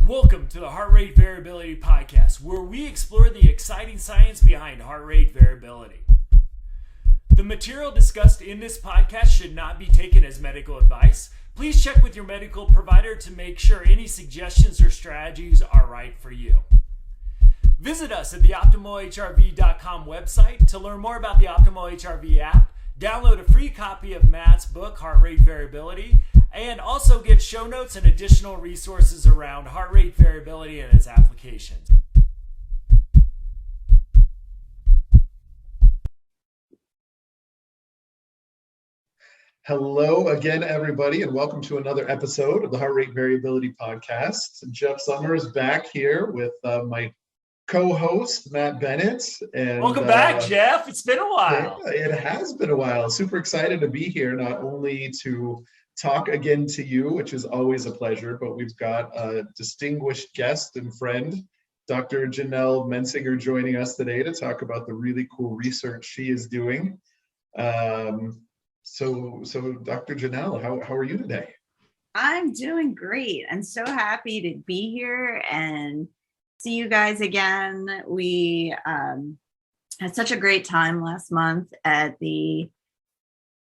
Welcome to the Heart Rate Variability Podcast, where we explore the exciting science behind heart rate variability. The material discussed in this podcast should not be taken as medical advice. Please check with your medical provider to make sure any suggestions or strategies are right for you. Visit us at the optimalhrv.com website to learn more about the Optimal HRV app, download a free copy of Matt's book, Heart Rate Variability, and also get show notes and additional resources around heart rate variability and its applications. Hello again, everybody, and welcome to another episode of the Heart Rate Variability Podcast. Jeff Summers back here with my co-host, Matt Bennett. And welcome back, Jeff. It's been a while. It has been a while. Super excited to be here, not only to talk again to you, which is always a pleasure, but we've got a distinguished guest and friend, Dr. Janell Mensinger, joining us today to talk about the really cool research she is doing. So Dr. Janell, how are you today? I'm doing great. I'm so happy to be here and see you guys again. We had such a great time last month at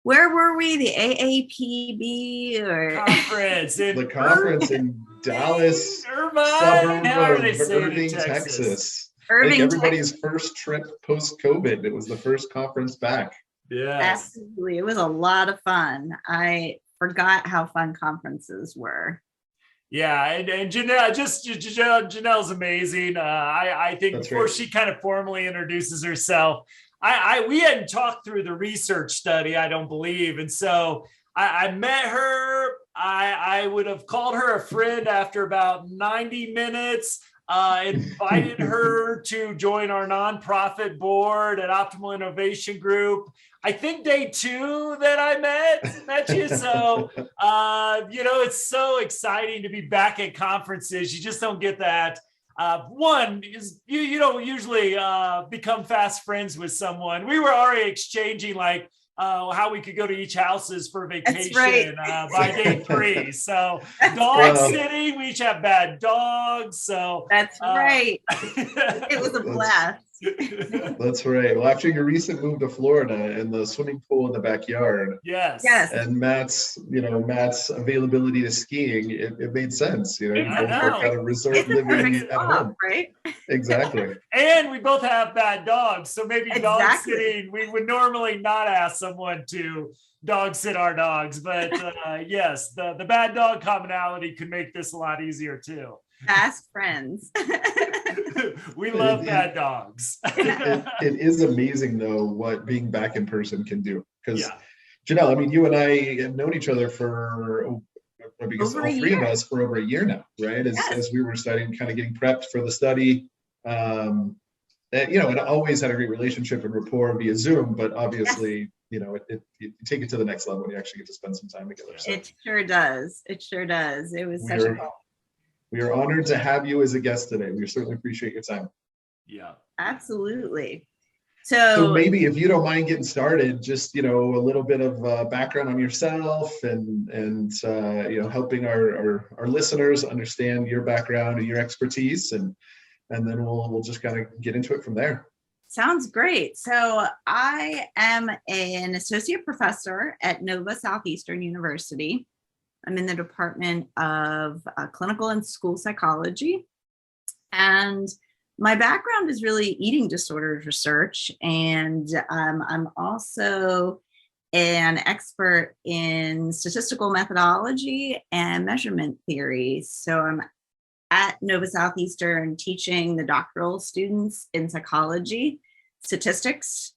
where were we? The AAPB or conference? The conference in Dallas, suburb of Irving, Texas. Irving, everybody's first trip post-COVID. It was the first conference back. Yeah, absolutely. It was a lot of fun. I forgot how fun conferences were. Yeah, and Janell's amazing. I think That's before right. she kind of formally introduces herself, we hadn't talked through the research study, I don't believe. And so I met her. I would have called her a friend after about 90 minutes, invited her to join our nonprofit board at Optimal Innovation Group. I think day 2 that I met you. So, it's so exciting to be back at conferences. You just don't get that. One is you don't usually become fast friends with someone. We were already exchanging how we could go to each houses for vacation by day 3. So dog sitting, we each have bad dogs. So that's right. It was a blast. That's right. Well, after your recent move to Florida and the swimming pool in the backyard, yes, and Matt's availability to skiing, it made sense. For kind of resort living at home, right? Exactly. And we both have bad dogs, so maybe dog sitting. We would normally not ask someone to dog sit our dogs, but yes, the bad dog commonality could make this a lot easier too. Fast friends. We love bad dogs. It is amazing, though, what being back in person can do. Because, Janell, I mean, you and I have known each other for, all three of us, for over a year now, right? As we were studying, kind of getting prepped for the study. And always had a great relationship and rapport via Zoom, but obviously, you take it to the next level when you actually get to spend some time together. So it sure does. It sure does. It was such a fun. We are honored to have you as a guest today. We certainly appreciate your time. Yeah, absolutely. So maybe if you don't mind getting started, just a little bit of background on yourself and helping our listeners understand your background and your expertise, and then we'll just kind of get into it from there. Sounds great. So I am an associate professor at Nova Southeastern University. I'm in the Department of Clinical and School Psychology. And my background is really eating disorders research. And I'm also an expert in statistical methodology and measurement theory. So I'm at Nova Southeastern teaching the doctoral students in psychology, statistics,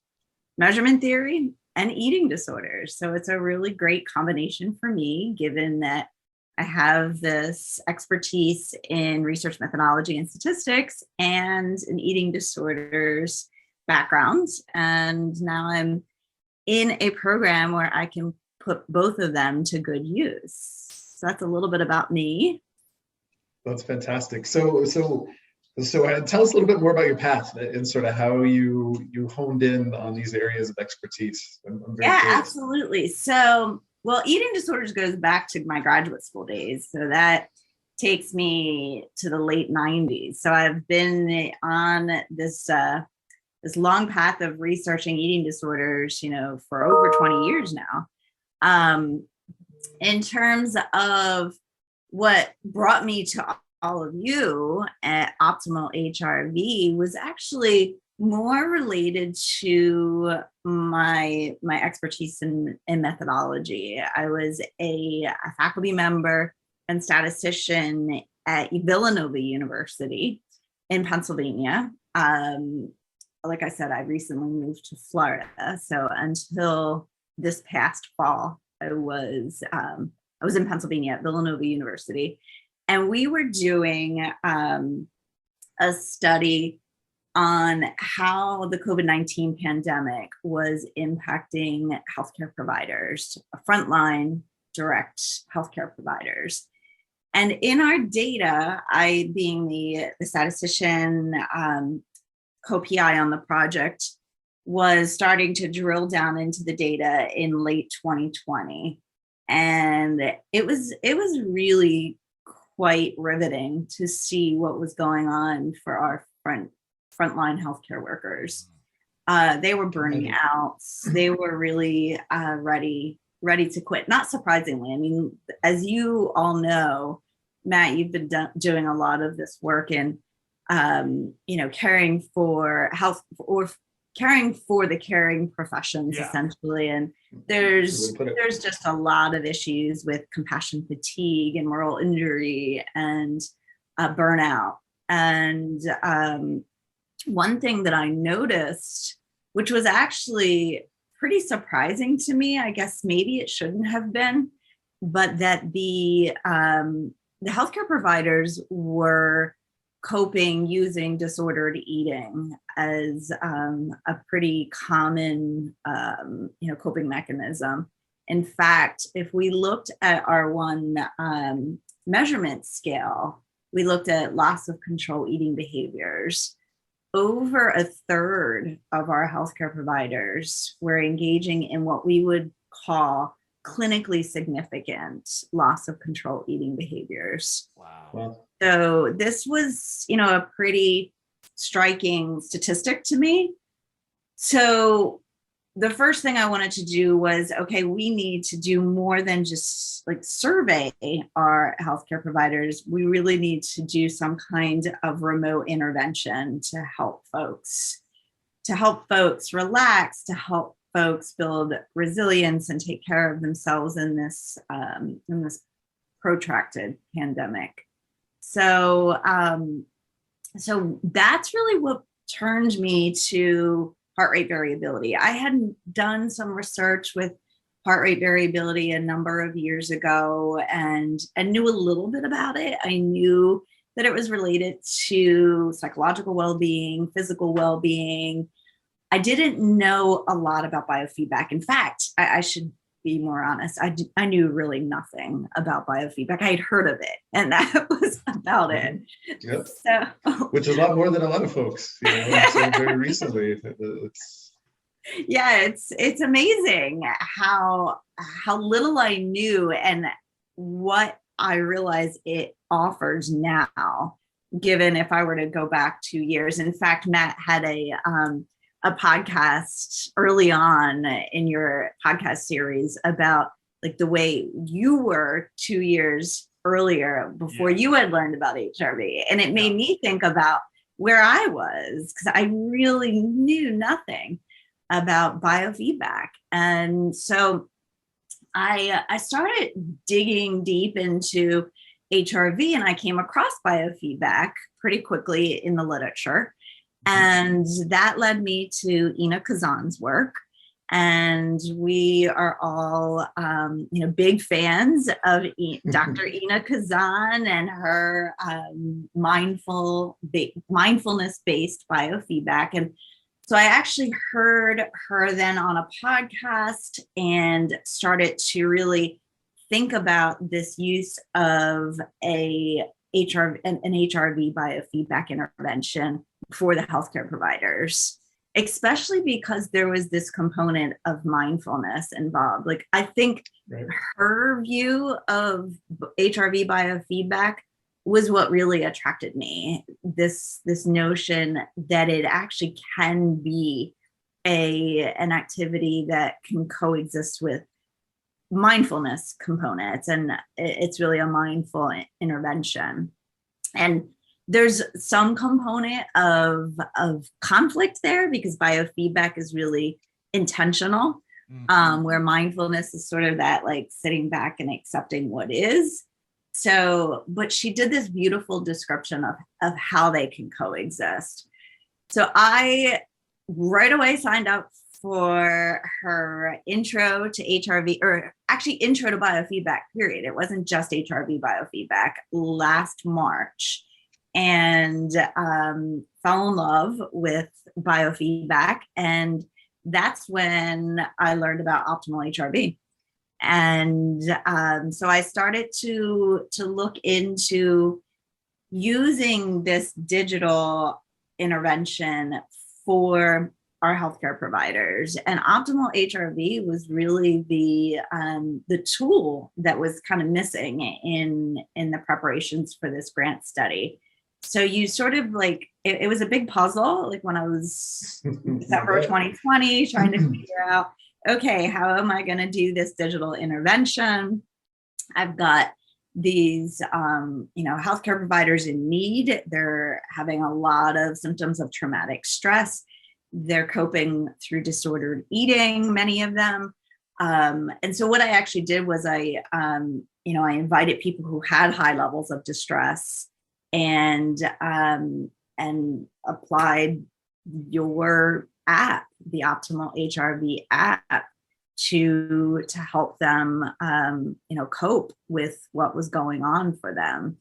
measurement theory, and eating disorders. So it's a really great combination for me, given that I have this expertise in research methodology and statistics and an eating disorders background. And now I'm in a program where I can put both of them to good use. So that's a little bit about me. That's fantastic. So tell us a little bit more about your path and sort of how you honed in on these areas of expertise. I'm very curious. Absolutely. So, eating disorders goes back to my graduate school days. So that takes me to the late 90s. So I've been on this long path of researching eating disorders, for over 20 years now. In terms of what brought me to all of you at Optimal HRV was actually more related to my expertise in methodology. I was a faculty member and statistician at Villanova University in Pennsylvania. Like I said, I recently moved to Florida. So until this past fall, I was in Pennsylvania at Villanova University, and we were doing a study on how the COVID-19 pandemic was impacting healthcare providers, frontline direct healthcare providers. And in our data, I being the statistician, co-PI on the project, was starting to drill down into the data in late 2020. And it was really quite riveting to see what was going on for our frontline healthcare workers. They were burning out. They were really ready to quit. Not surprisingly. I mean, as you all know, Matt, you've been doing a lot of this work in, caring for health or caring for the caring professions, essentially. And there's just a lot of issues with compassion fatigue and moral injury and burnout. And one thing that I noticed, which was actually pretty surprising to me, I guess maybe it shouldn't have been, but that the healthcare providers were coping using disordered eating as a pretty common, coping mechanism. In fact, if we looked at our one measurement scale, we looked at loss of control eating behaviors. Over a third of our healthcare providers were engaging in what we would call clinically significant loss of control eating behaviors. Wow. So this was, a pretty striking statistic to me. So the first thing I wanted to do was, okay, we need to do more than just survey our healthcare providers. We really need to do some kind of remote intervention to help folks relax, to help folks build resilience and take care of themselves in this protracted pandemic. So that's really what turned me to heart rate variability. I had done some research with heart rate variability a number of years ago and knew a little bit about it. I knew that it was related to psychological well-being, physical well-being. I didn't know a lot about biofeedback. In fact, I should be more honest. I knew really nothing about biofeedback. I had heard of it, and that was about it. Yep. So, which is a lot more than a lot of folks, so very recently. It's amazing how little I knew and what I realize it offers now, given if I were to go back 2 years. In fact, Matt had a podcast early on in your podcast series about the way you were 2 years earlier before you had learned about HRV. And it made me think about where I was, because I really knew nothing about biofeedback. And so I started digging deep into HRV, and I came across biofeedback pretty quickly in the literature. And that led me to Ina Kazan's work. And we are all, big fans of Dr. Ina Kazan and her mindfulness-based biofeedback. And so I actually heard her then on a podcast and started to really think about this use of an HRV biofeedback intervention for the healthcare providers, especially because there was this component of mindfulness involved. I think her view of HRV biofeedback was what really attracted me. This notion that it actually can be an activity that can coexist with mindfulness components, and it's really a mindful intervention. And there's some component of conflict there, because biofeedback is really intentional, where mindfulness is sort of that like sitting back and accepting what is. So, but she did this beautiful description of how they can coexist. So I right away signed up for her intro to HRV, or actually intro to biofeedback, period. It wasn't just HRV biofeedback, last March, and fell in love with biofeedback. And that's when I learned about Optimal HRV. And so I started to look into using this digital intervention for our healthcare providers. And Optimal HRV was really the tool that was kind of missing in the preparations for this grant study. So you sort of like, it was a big puzzle, like when I was December 2020, trying to figure out, okay, how am I going to do this digital intervention? I've got these, healthcare providers in need. They're having a lot of symptoms of traumatic stress. They're coping through disordered eating, many of them. And so what I actually did was I invited people who had high levels of distress and applied your app, the Optimal HRV app, to help them, cope with what was going on for them.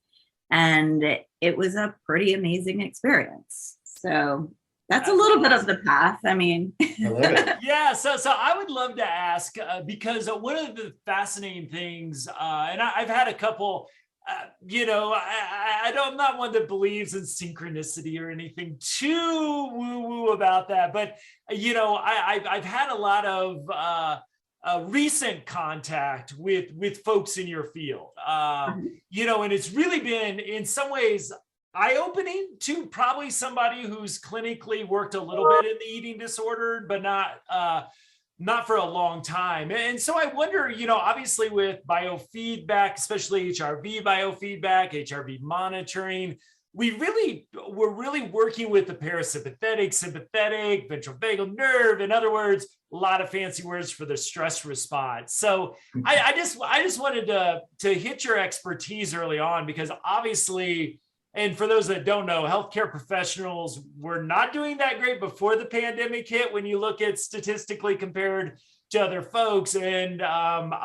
And it was a pretty amazing experience. So that's a little bit of the path. I mean, I love it. Yeah. So I would love to ask, because one of the fascinating things, and I've had a couple, I'm not one that believes in synchronicity or anything too woo-woo about that. But, I've had a lot of recent contact with folks in your field, and it's really been in some ways eye-opening to probably somebody who's clinically worked a little bit in the eating disorder, but not for a long time. And so I wonder, obviously with biofeedback, especially HRV biofeedback, HRV monitoring, we're really working with the parasympathetic, sympathetic, ventral vagal nerve. In other words, a lot of fancy words for the stress response. So I just wanted to hit your expertise early on, because obviously, and for those that don't know, healthcare professionals were not doing that great before the pandemic hit when you look at statistically compared to other folks. And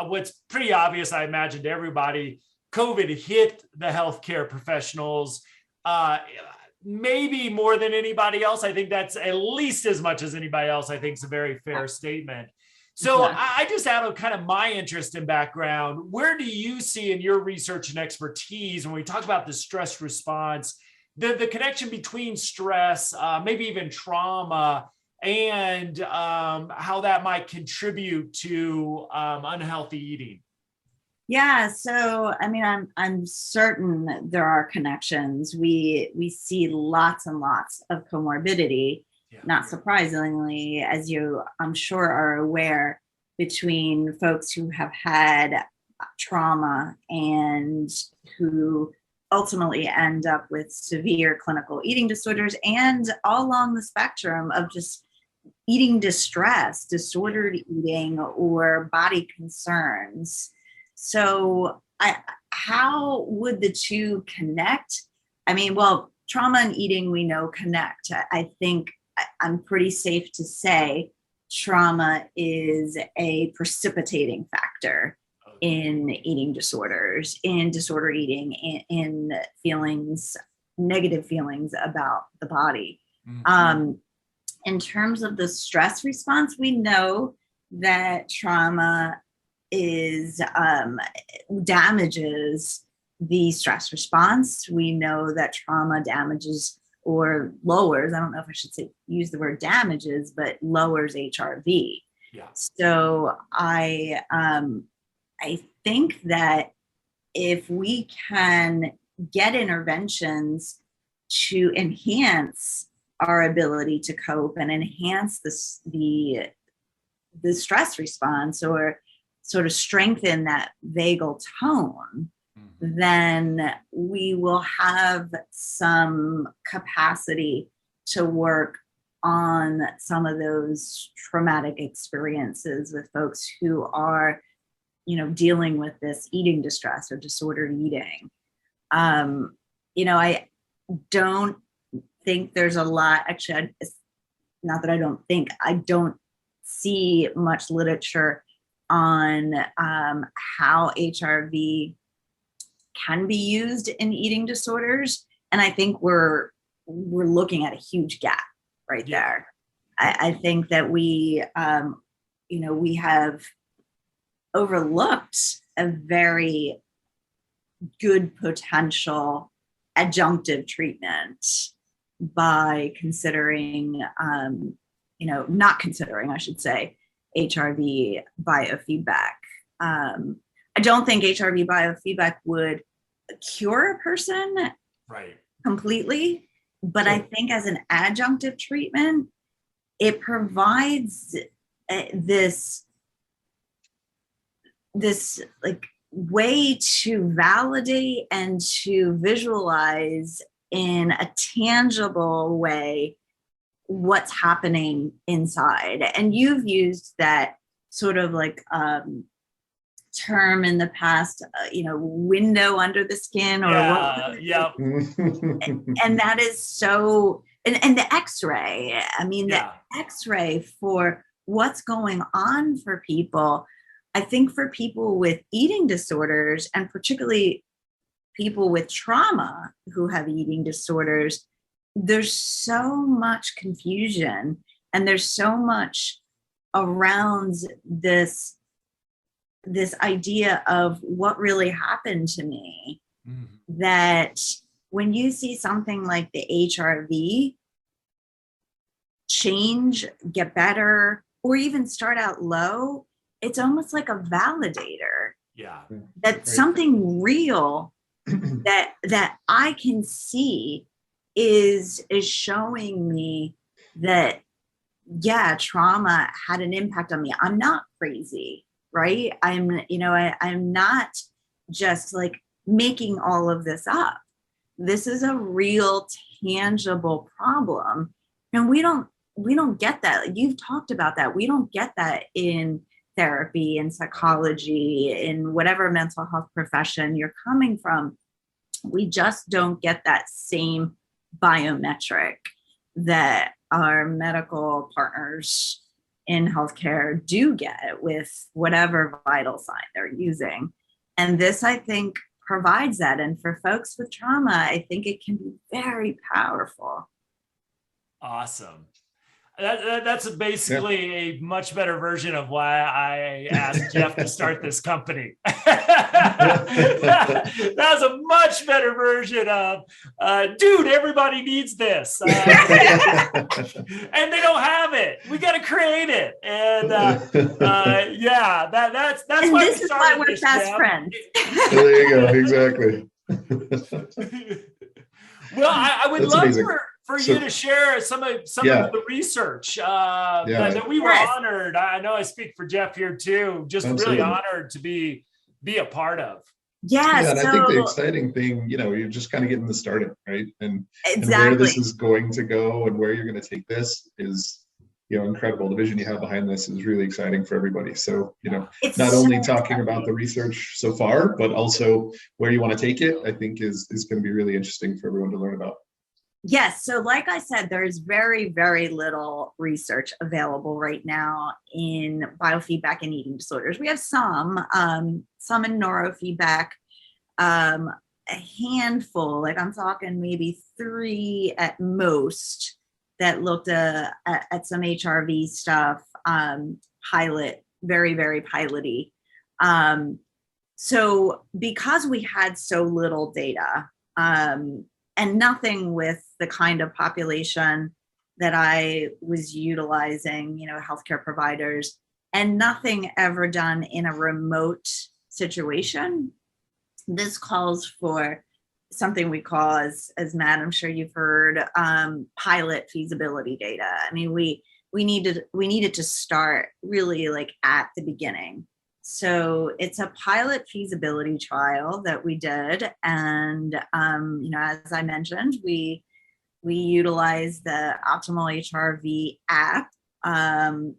what's pretty obvious, I imagine, to everybody, COVID hit the healthcare professionals maybe more than anybody else. I think that's at least as much as anybody else. I think it's a very fair statement. So I just, out of kind of my interest and background, where do you see in your research and expertise, when we talk about the stress response, the connection between stress, maybe even trauma, and how that might contribute to unhealthy eating? Yeah, so I mean, I'm certain there are connections. We see lots and lots of comorbidity. Yeah. Not surprisingly, as you, I'm sure, are aware, between folks who have had trauma and who ultimately end up with severe clinical eating disorders, and all along the spectrum of just eating distress, disordered eating, or body concerns. So how would the two connect? I mean, well, trauma and eating, we know, connect. I think I'm pretty safe to say trauma is a precipitating factor in eating disorders, in disorder eating, in feelings, negative feelings about the body. Mm-hmm. In terms of the stress response, we know that trauma damages the stress response. We know that trauma damages or lowers, I don't know if I should use the word damages, but lowers HRV. Yeah. So I think that if we can get interventions to enhance our ability to cope and enhance the stress response, or sort of strengthen that vagal tone, then we will have some capacity to work on some of those traumatic experiences with folks who are, dealing with this eating distress or disordered eating. I don't think there's a lot, actually, not that I don't think, I don't see much literature on how HRV can be used in eating disorders. And I think we're looking at a huge gap right there. I think that we have overlooked a very good potential adjunctive treatment by considering, not considering, I should say, HRV biofeedback. I don't think HRV biofeedback would cure a person completely, but I think as an adjunctive treatment, it provides this like way to validate and to visualize in a tangible way what's happening inside. And you've used that sort of like term in the past, window under the skin, or and that is so, and the x-ray, the x-ray for what's going on for people. I think for people with eating disorders, and particularly people with trauma who have eating disorders, there's so much confusion, and there's so much around this idea of what really happened to me, that when you see something like the HRV change, get better, or even start out low, it's almost like a validator. That something real that I can see is showing me that, trauma had an impact on me. I'm not crazy, right? I'm not just like making all of this up. This is a real tangible problem. And we don't get that. You've talked about that. We don't get that in therapy, in psychology, in whatever mental health profession you're coming from. We just don't get that same biometric that our medical partners in healthcare do get with whatever vital sign they're using. And this, I think, provides that. And for folks with trauma, I think it can be very powerful. Awesome. That's basically a much better version of why I asked Jeff to start this company. That's a much better version of, dude, everybody needs this. And they don't have it. We got to create it. And that's and why this is why we're best friends. There you go. Exactly. Well, I would love amazing. For you to share some of the research that we were honored. I know I speak for Jeff here too, just really honored to be a part of. Yes. And I think the exciting thing, you're just kind of getting this started, right? And where this is going to go and where you're going to take this is, incredible. The vision you have behind this is really exciting for everybody. So, it's not only talking about the research so far, but also where you want to take it, I think is going to be really interesting for everyone to learn about. Yes. So like I said, there's very, very little research available right now in biofeedback and eating disorders. We have some in neurofeedback, a handful, like I'm talking maybe 3 at most, that looked at some HRV stuff, pilot, very, very piloty. So because we had so little data, and nothing with the kind of population that I was utilizing, healthcare providers, and nothing ever done in a remote situation. This calls for something we call, as Matt, I'm sure you've heard, pilot feasibility data. I mean, we needed to start really like at the beginning. So it's a pilot feasibility trial that we did. And, as I mentioned, we utilized the Optimal HRV app.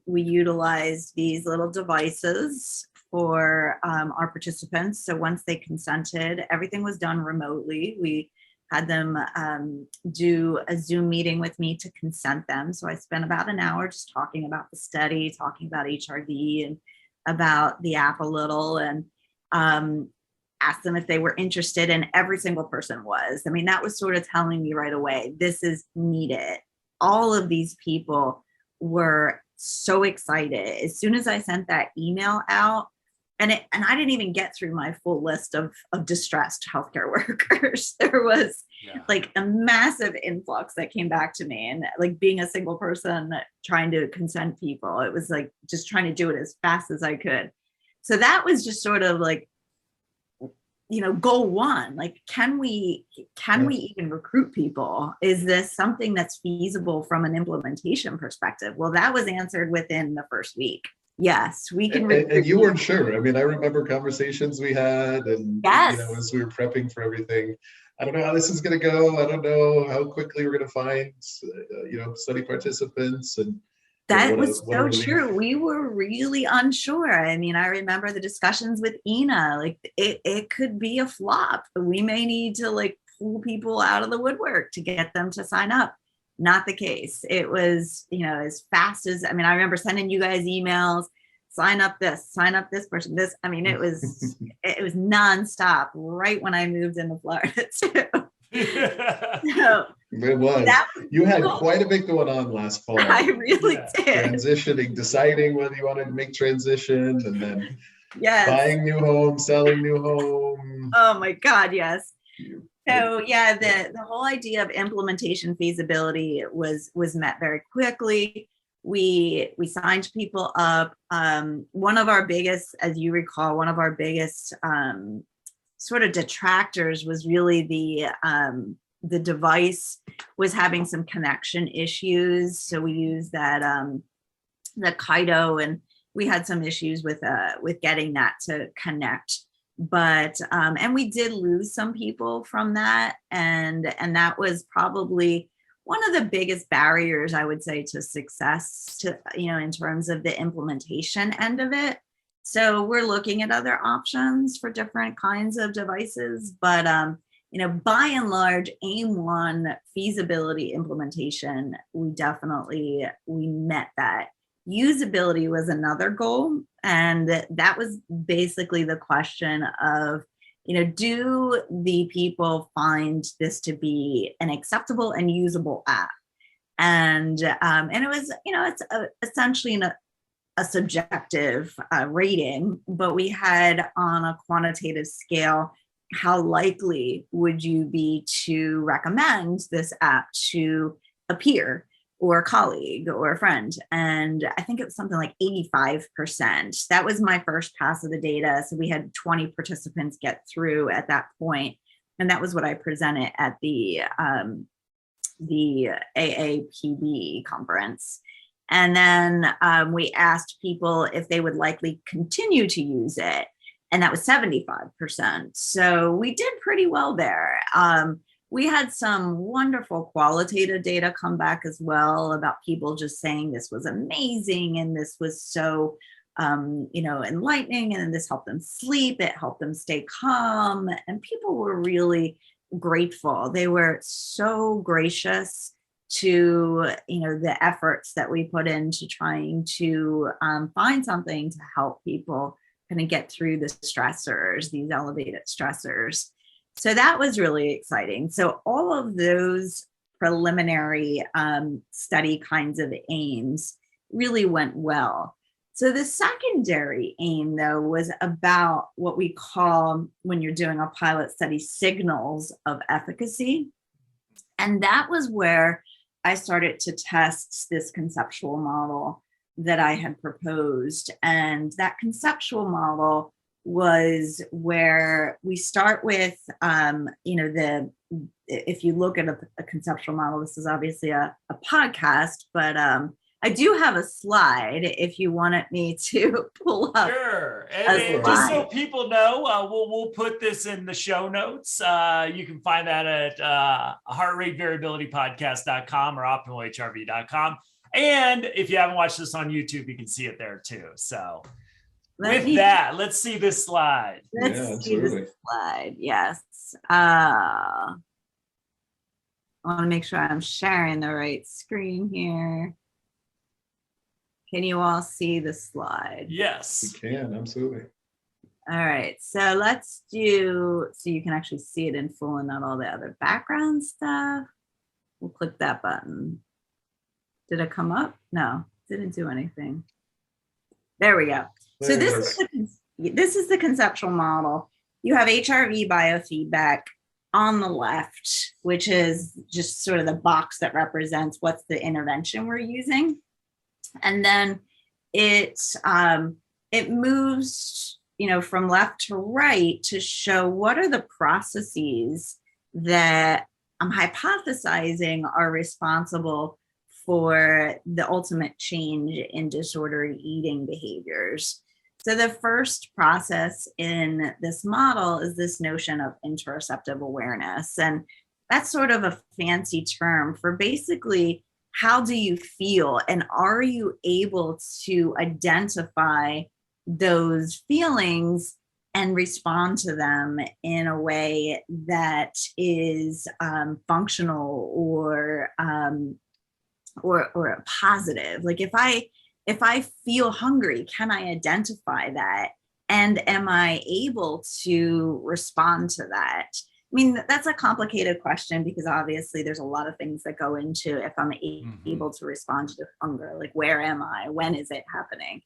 We utilized these little devices for our participants. So once they consented, everything was done remotely. We had them do a Zoom meeting with me to consent them. So I spent about an hour just talking about the study, talking about HRV and about the app a little, and asked them if they were interested, and every single person was. I mean, that was sort of telling me right away, this is needed. All of these people were so excited. As soon as I sent that email out, and I didn't even get through my full list of distressed healthcare workers. There was like a massive influx that came back to me, and like being a single person trying to consent people, it was like just trying to do it as fast as I could. So that was just sort of like, goal one, like, can we even recruit people? Is this something that's feasible from an implementation perspective? Well, that was answered within the first week. Yes, we can. And you weren't sure. I mean, I remember conversations we had, and as we were prepping for everything, I don't know how this is going to go. I don't know how quickly we're going to find, study participants. And that was so true. We were really unsure. I mean, I remember the discussions with Ina, like it could be a flop. We may need to like pull people out of the woodwork to get them to sign up. Not the case. It was, as fast as, I mean, I remember sending you guys emails, sign up this person, this. I mean, it was nonstop right when I moved into Florida too. So, it was. You had quite a bit going on last fall. I really did. Transitioning, deciding whether you wanted to make transition, and then buying new home, selling new home. Oh my God, yes. So the whole idea of implementation feasibility was met very quickly. We signed people up. One of our biggest, as you recall, sort of detractors was really the device was having some connection issues. So we used that the Kaido, and we had some issues with getting that to connect. But and we did lose some people from that, and that was probably one of the biggest barriers, I would say, to success, to in terms of the implementation end of it. So we're looking at other options for different kinds of devices, but by and large, aim one, feasibility implementation, we met that. Usability was another goal, and that was basically the question of, do the people find this to be an acceptable and usable app? And it was, it's essentially a subjective rating, but we had on a quantitative scale, how likely would you be to recommend this app to a peer or a colleague or a friend? And I think it was something like 85%. That was my first pass of the data. So we had 20 participants get through at that point. And that was what I presented at the AAPB conference. And then we asked people if they would likely continue to use it. And that was 75%. So we did pretty well there. We had some wonderful qualitative data come back as well about people just saying this was amazing and this was so, enlightening, and this helped them sleep. It helped them stay calm, and people were really grateful. They were so gracious to, the efforts that we put into trying to find something to help people kind of get through the stressors, these elevated stressors. So that was really exciting. So all of those preliminary study kinds of aims really went well. So the secondary aim, though, was about what we call, when you're doing a pilot study, signals of efficacy. And that was where I started to test this conceptual model that I had proposed. And that conceptual model was where we start with, if you look at a conceptual model, this is obviously a podcast, but I do have a slide if you wanted me to pull up. Sure. And just so people know, we'll put this in the show notes. You can find that at heartrateVariabilityPodcast.com or optimalhrv.com. And if you haven't watched this on YouTube, you can see it there too. So let's see this slide. Let's see this slide. Yes. I want to make sure I'm sharing the right screen here. Can you all see the slide? Yes. We can, absolutely. All right, so let's do, so you can actually see it in full and not all the other background stuff. We'll click that button. Did it come up? No, didn't do anything. There we go. So this is the conceptual model. You have HRV biofeedback on the left, which is just sort of the box that represents what's the intervention we're using. And then it moves, from left to right to show what are the processes that I'm hypothesizing are responsible for the ultimate change in disordered eating behaviors. So the first process in this model is this notion of interoceptive awareness. And that's sort of a fancy term for basically how do you feel, and are you able to identify those feelings and respond to them in a way that is functional or positive? Like if I feel hungry, can I identify that? And am I able to respond to that? I mean, that's a complicated question because obviously there's a lot of things that go into if I'm able to respond to hunger, like where am I? When is it happening?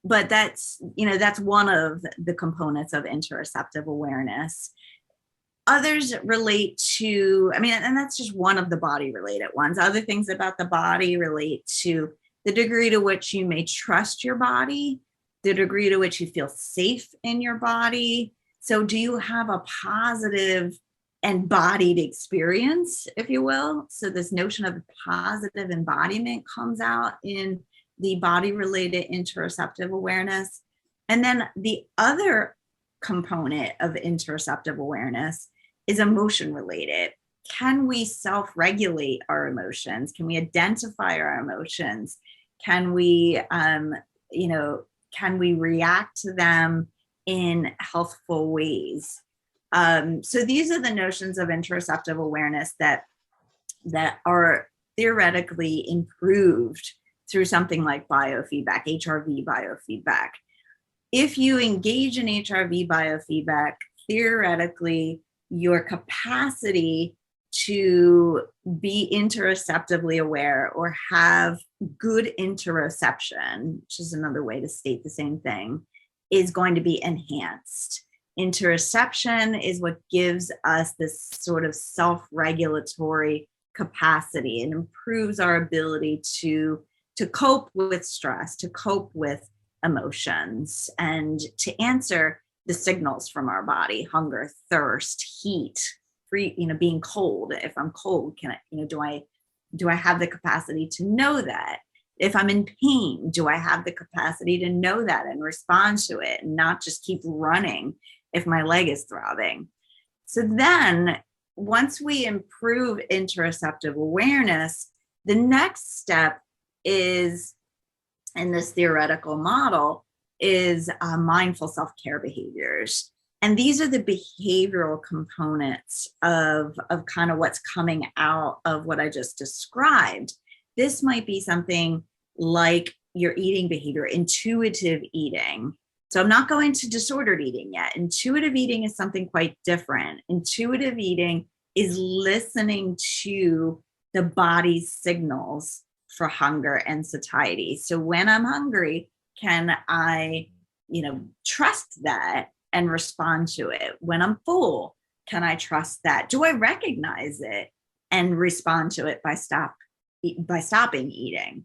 But that's one of the components of interoceptive awareness. Others relate to, and that's just one of the body related ones. Other things about the body relate to the degree to which you may trust your body, the degree to which you feel safe in your body. So do you have a positive embodied experience, if you will? So this notion of positive embodiment comes out in the body-related interoceptive awareness. And then the other component of interoceptive awareness is emotion-related. Can we self-regulate our emotions? Can we identify our emotions? Can we, can we react to them in healthful ways? So these are the notions of interoceptive awareness that are theoretically improved through something like biofeedback, HRV biofeedback. If you engage in HRV biofeedback, theoretically, your capacity to be interoceptively aware or have good interoception, which is another way to state the same thing, is going to be enhanced. Interoception is what gives us this sort of self-regulatory capacity and improves our ability to cope with stress, to cope with emotions, and to answer the signals from our body: hunger, thirst, heat, being cold. If I'm cold, can I, do I have the capacity to know that? If I'm in pain, do I have the capacity to know that and respond to it and not just keep running if my leg is throbbing? So then once we improve interoceptive awareness, the next step is, in this theoretical model, is mindful self-care behaviors. And these are the behavioral components of kind of what's coming out of what I just described. This might be something like your eating behavior, intuitive eating. So I'm not going to disordered eating yet. Intuitive eating is something quite different. Intuitive eating is listening to the body's signals for hunger and satiety. So when I'm hungry, can I, trust that and respond to it? When I'm full, can I trust that? Do I recognize it and respond to it by stopping eating?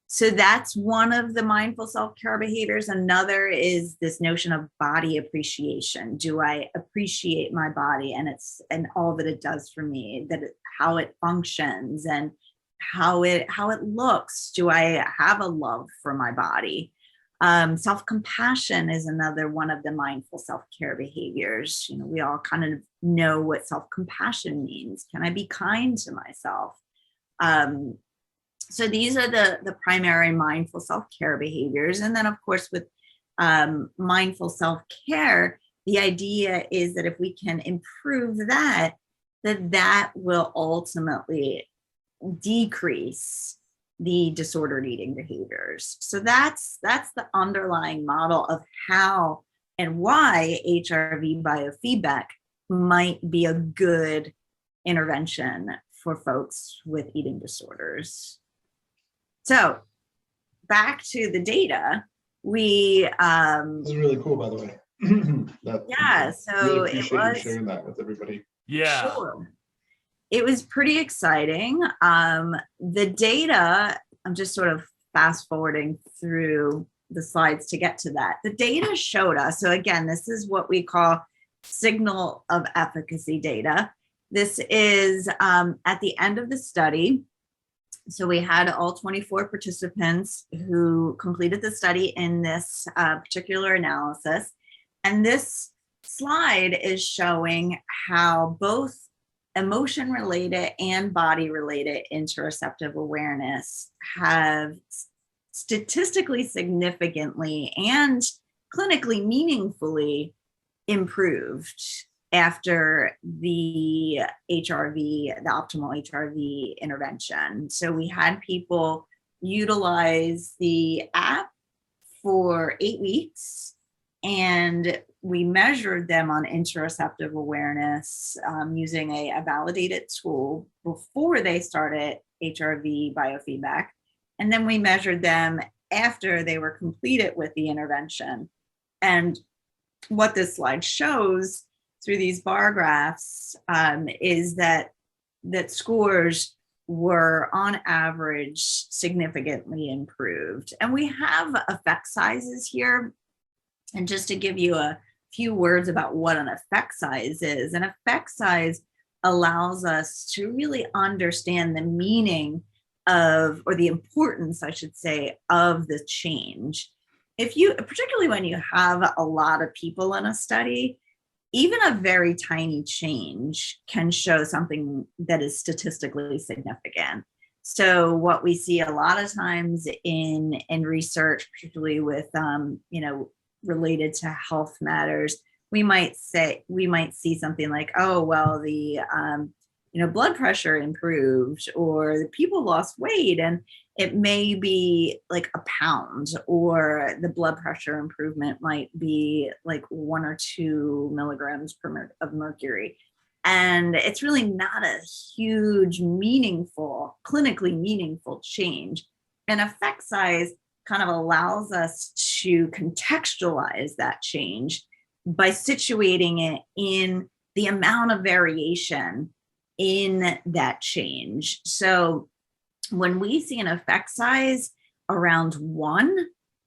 So that's one of the mindful self-care behaviors. Another is this notion of body appreciation. Do I appreciate my body and all that it does for me, how it functions and how it looks? Do I have a love for my body? Self-compassion is another one of the mindful self-care behaviors. We all kind of know what self-compassion means. Can I be kind to myself? So these are the primary mindful self-care behaviors. And then, of course, with mindful self-care, the idea is that if we can improve that will ultimately decrease the disordered eating behaviors. So that's the underlying model of how and why HRV biofeedback might be a good intervention for folks with eating disorders. So back to the data, this is really cool, by the way. So really appreciate you sharing that with everybody. Yeah. Sure. It was pretty exciting. The data, I'm just sort of fast forwarding through the slides to get to that. The data showed us, so again, this is what we call signal of efficacy data. This is at the end of the study. So we had all 24 participants who completed the study in this particular analysis. And this slide is showing how both emotion-related and body-related interoceptive awareness have statistically significantly and clinically meaningfully improved after the HRV, the optimal HRV intervention. So we had people utilize the app for 8 weeks, and we measured them on interoceptive awareness using a validated tool before they started HRV biofeedback. And then we measured them after they were completed with the intervention. And what this slide shows through these bar graphs is that scores were on average significantly improved. And we have effect sizes here. And just to give you a few words about what an effect size is, an effect size allows us to really understand the meaning of, or the importance, I should say, of the change. Particularly when you have a lot of people in a study, even a very tiny change can show something that is statistically significant. So what we see a lot of times in research, particularly with, related to health matters, we might see something like, oh, well, the, blood pressure improved, or the people lost weight, and it may be like a pound, or the blood pressure improvement might be like 1 or 2 milligrams of mercury. And it's really not a huge, clinically meaningful change. And effect size kind of allows us to contextualize that change by situating it in the amount of variation in that change. So when we see an effect size around 1,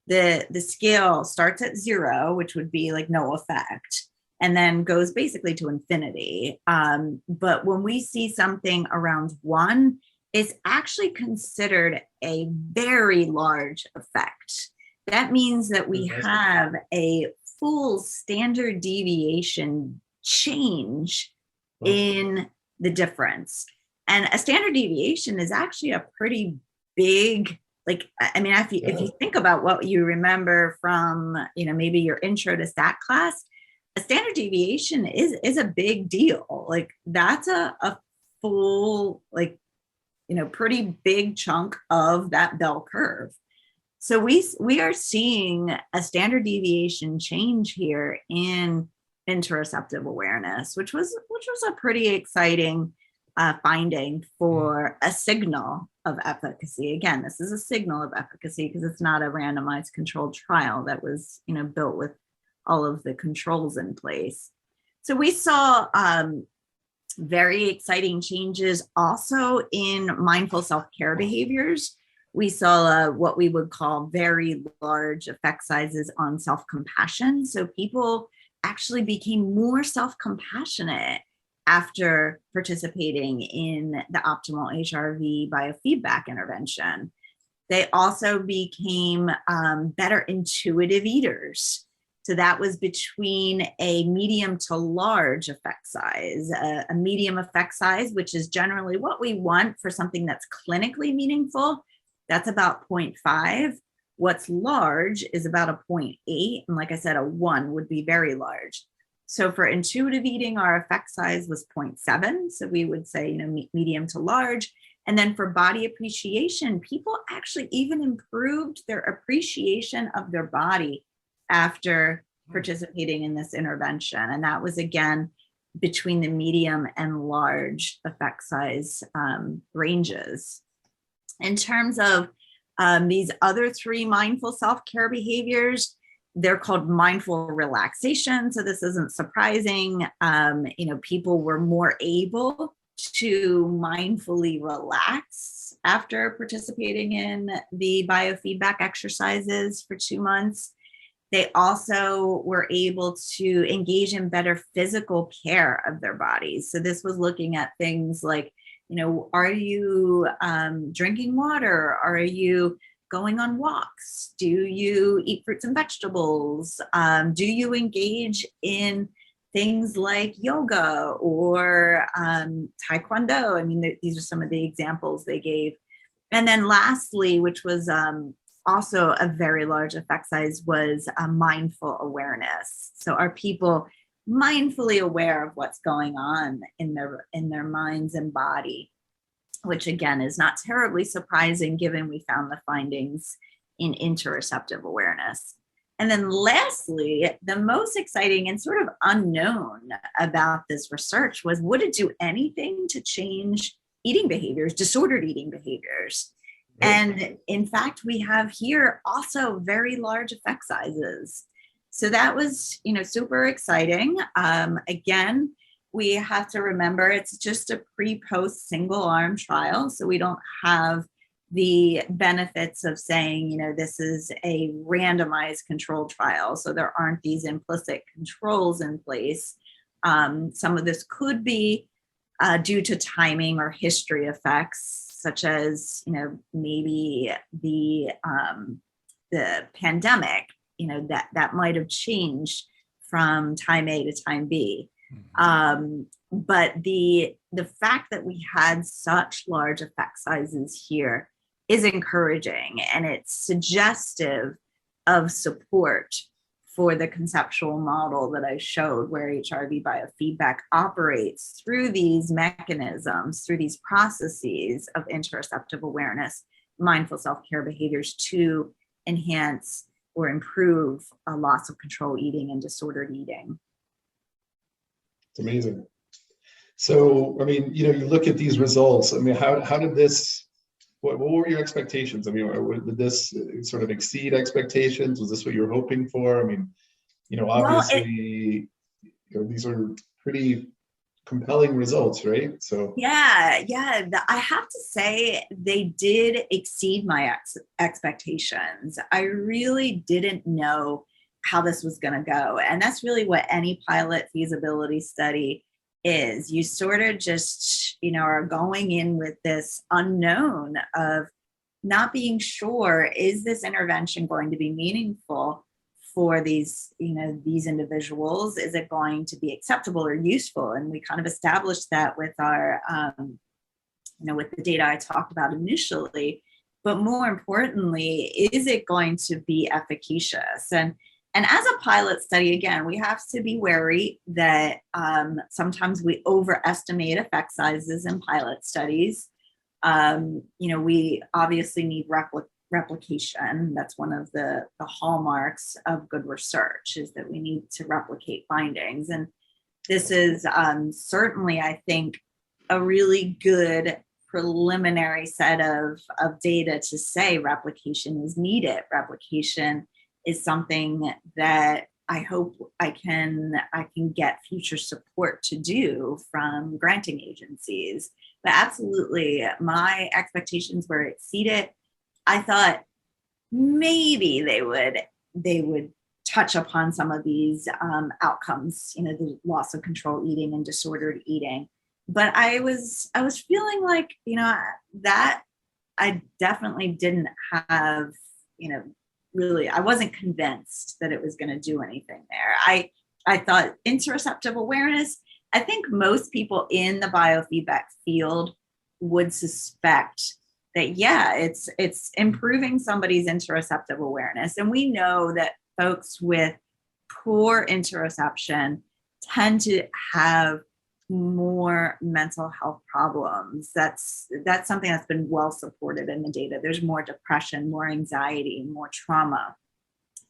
the scale starts at 0, which would be like no effect, and then goes basically to infinity. But when we see something around 1, it's actually considered a very large effect. That means that we have a full standard deviation change in the difference. And a standard deviation is actually a pretty big, if you think about what you remember from, maybe your intro to stat class, a standard deviation is a big deal. Like that's a full, pretty big chunk of that bell curve. So we are seeing a standard deviation change here in interoceptive awareness, which was a pretty exciting finding for a signal of efficacy. Again, this is a signal of efficacy because it's not a randomized controlled trial that was, built with all of the controls in place. So we saw very exciting changes also in mindful self-care behaviors, We saw what we would call very large effect sizes on self-compassion. So people actually became more self-compassionate after participating in the Optimal HRV biofeedback intervention. They also became better intuitive eaters. So that was between a medium to large effect size, a medium effect size, which is generally what we want for something that's clinically meaningful. That's about 0.5. What's large is about a 0.8. And like I said, a 1 would be very large. So for intuitive eating, our effect size was 0.7. So we would say, medium to large. And then for body appreciation, people actually even improved their appreciation of their body after participating in this intervention. And that was, again, between the medium and large effect size ranges. In terms of these other 3 mindful self-care behaviors, they're called mindful relaxation. So this isn't surprising. People were more able to mindfully relax after participating in the biofeedback exercises for 2 months. They also were able to engage in better physical care of their bodies. So this was looking at things like, are you drinking water? Are you going on walks? Do you eat fruits and vegetables? Do you engage in things like yoga or taekwondo? I mean, these are some of the examples they gave. And then lastly, which was also a very large effect size, was mindful awareness. So are people mindfully aware of what's going on in their minds and body, which again is not terribly surprising given we found the findings in interoceptive awareness. And then lastly, the most exciting and sort of unknown about this research was, would it do anything to change eating behaviors, disordered eating behaviors? And in fact, we have here also very large effect sizes. So that was, super exciting. Again, we have to remember it's just a pre-post single arm trial. So we don't have the benefits of saying, this is a randomized controlled trial. So there aren't these implicit controls in place. Some of this could be due to timing or history effects, such as, maybe the pandemic, that might have changed from time A to time B. But the fact that we had such large effect sizes here is encouraging, and it's suggestive of support for the conceptual model that I showed, where HRV biofeedback operates through these mechanisms, through these processes of interoceptive awareness, mindful self-care behaviors to enhance or improve a loss of control eating and disordered eting. It's amazing. So, I mean, you look at these results. I mean, how did this, what were your expectations? I mean, did this sort of exceed expectations? Was this what you were hoping for? I mean, obviously, these are pretty compelling results, right? So yeah, I have to say they did exceed my expectations. I really didn't know how this was going to go, and that's really what any pilot feasibility study is. You sort of just are going in with this unknown of not being sure, is this intervention going to be meaningful for these individuals? Is it going to be acceptable or useful? And we kind of established that with our, with the data I talked about initially. But more importantly, is it going to be efficacious? And as a pilot study, again, we have to be wary that sometimes we overestimate effect sizes in pilot studies. We obviously need replication. That's one of the hallmarks of good research, is that we need to replicate findings. And this is certainly, I think, a really good preliminary set of data to say replication is needed. Replication is something that I hope I can get future support to do from granting agencies. But absolutely, my expectations were exceeded. I thought maybe they would touch upon some of these outcomes, the loss of control eating and disordered eating. But I was feeling like, that I definitely didn't have, really, I wasn't convinced that it was going to do anything there. I thought interoceptive awareness, I think most people in the biofeedback field would suspect that, yeah, it's improving somebody's interoceptive awareness. And we know that folks with poor interoception tend to have more mental health problems. That's something that's been well supported in the data. There's more depression, more anxiety, more trauma.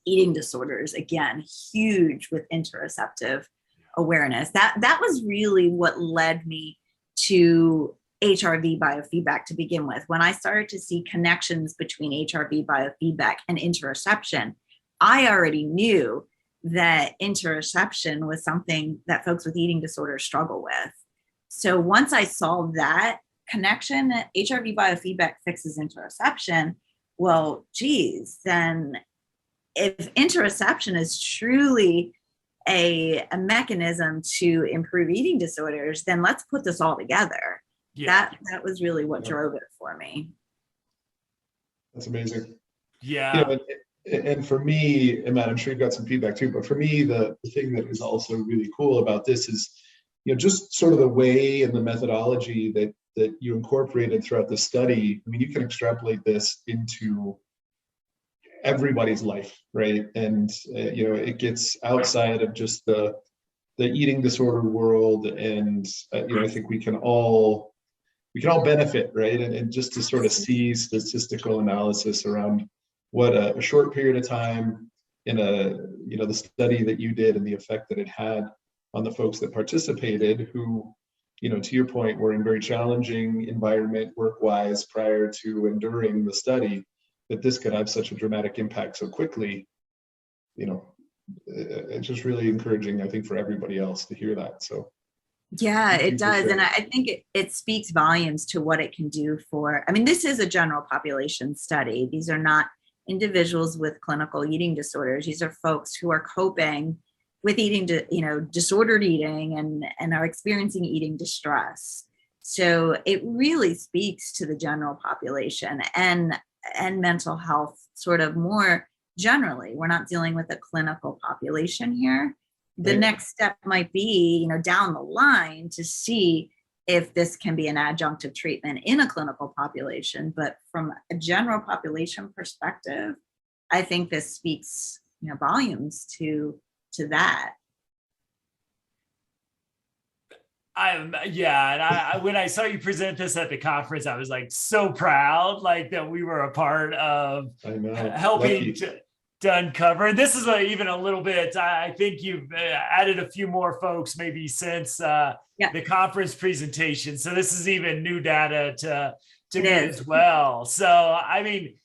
Eating disorders, again, huge with interoceptive awareness. That was really what led me to HRV biofeedback to begin with. When I started to see connections between HRV biofeedback and interoception, I already knew that interoception was something that folks with eating disorders struggle with. So once I saw that connection, that HRV biofeedback fixes interoception, well, geez, then if interoception is truly a mechanism to improve eating disorders, then let's put this all together. Yeah. That was really what drove it for me. That's amazing. Yeah. And for me, and Matt, I'm sure you've got some feedback too, but for me, the thing that is also really cool about this is, just sort of the way and the methodology that you incorporated throughout the study. I mean, you can extrapolate this into everybody's life, right? And it gets outside of just the eating disorder world, and I think we can all benefit, right? And just to sort of see statistical analysis around what a short period of time in the study that you did and the effect that it had on the folks that participated, who, to your point, were in very challenging environment work-wise prior to and during the study, that this could have such a dramatic impact so quickly. It's just really encouraging, I think, for everybody else to hear that. So yeah, it does. And I think it speaks volumes to what it can do for, this is a general population study. These are not individuals with clinical eating disorders. These are folks who are coping with eating, disordered eating and are experiencing eating distress. So it really speaks to the general population and mental health sort of more generally. We're not dealing with a clinical population here. The next step might be, down the line to see if this can be an adjunctive treatment in a clinical population. But from a general population perspective, I think this speaks, volumes to that. And when I saw you present this at the conference, I was like so proud, like that we were a part of helping to uncover. And this is even a little bit, I think you've added a few more folks maybe since the conference presentation. So this is even new data to me as well. So, I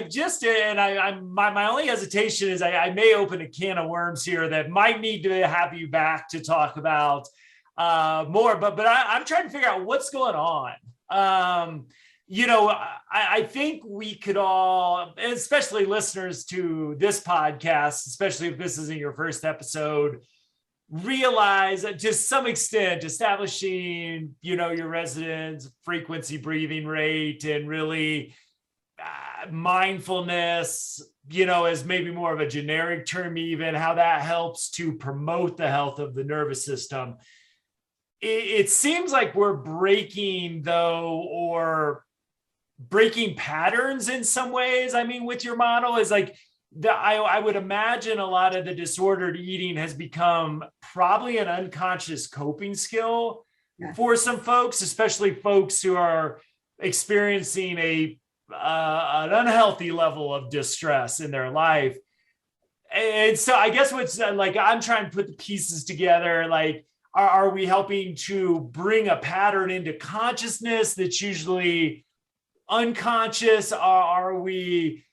just, and my only hesitation is I may open a can of worms here that might need to have you back to talk about more, but I'm trying to figure out what's going on. I think we could all, especially listeners to this podcast, especially if this isn't your first episode, realize that to some extent establishing, your residents' frequency breathing rate and really mindfulness, is maybe more of a generic term, even how that helps to promote the health of the nervous system. It seems like we're breaking patterns in some ways. With your model is like, I would imagine a lot of the disordered eating has become probably an unconscious coping skill for some folks, especially folks who are experiencing an unhealthy level of distress in their life. And so I guess what's I'm trying to put the pieces together, are we helping to bring a pattern into consciousness that's usually unconscious? Are we,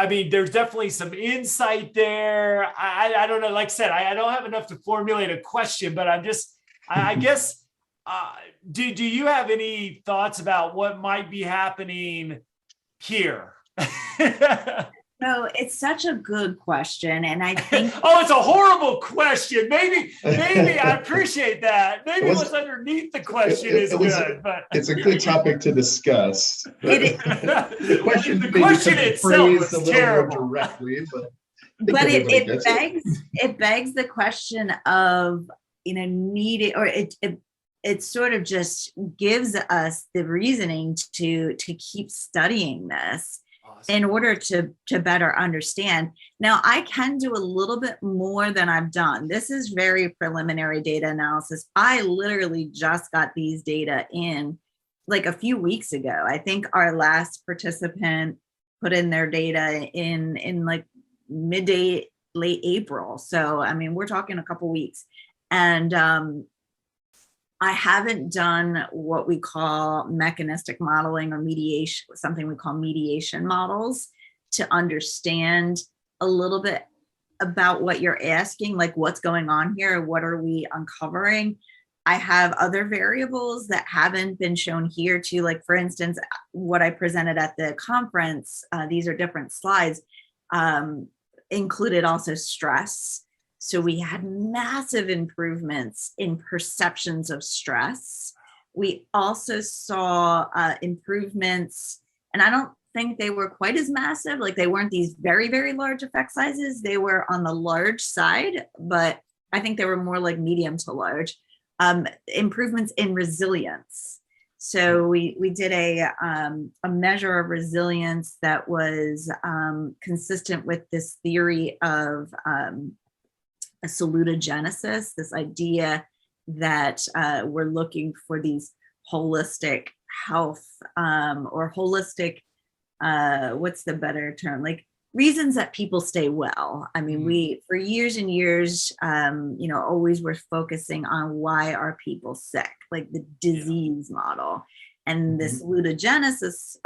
there's definitely some insight there. I don't know. Like I said, I don't have enough to formulate a question, but I guess do you have any thoughts about what might be happening here? So it's such a good question. And I think oh, it's a horrible question. Maybe I appreciate that. Maybe what's underneath the question is good, but it's a good topic to discuss. The question itself was terrible. Directly, but it begs the question of, needing, or it sort of just gives us the reasoning to keep studying this. Awesome. In order to better understand. Now, I can do a little bit more than I've done. This is very preliminary data analysis. I literally just got these data in like a few weeks ago. I think our last participant put in their data in like midday, late April. So, I mean, we're talking a couple weeks. And I haven't done what we call mechanistic modeling or mediation, something we call mediation models, to understand a little bit about what you're asking, like what's going on here, what are we uncovering. I have other variables that haven't been shown here too, like for instance, what I presented at the conference, these are different slides, included also stress. So we had massive improvements in perceptions of stress. We also saw improvements, and I don't think they were quite as massive, like they weren't these very, very large effect sizes. They were on the large side, but I think they were more like medium to large. Improvements in resilience. So we did a measure of resilience that was consistent with this theory of salutogenesis, this idea that we're looking for these holistic health or holistic, what's the better term? Like reasons that people stay well. I mean, we, for years and years, always were focusing on why are people sick, like the disease model. And this salutogenesis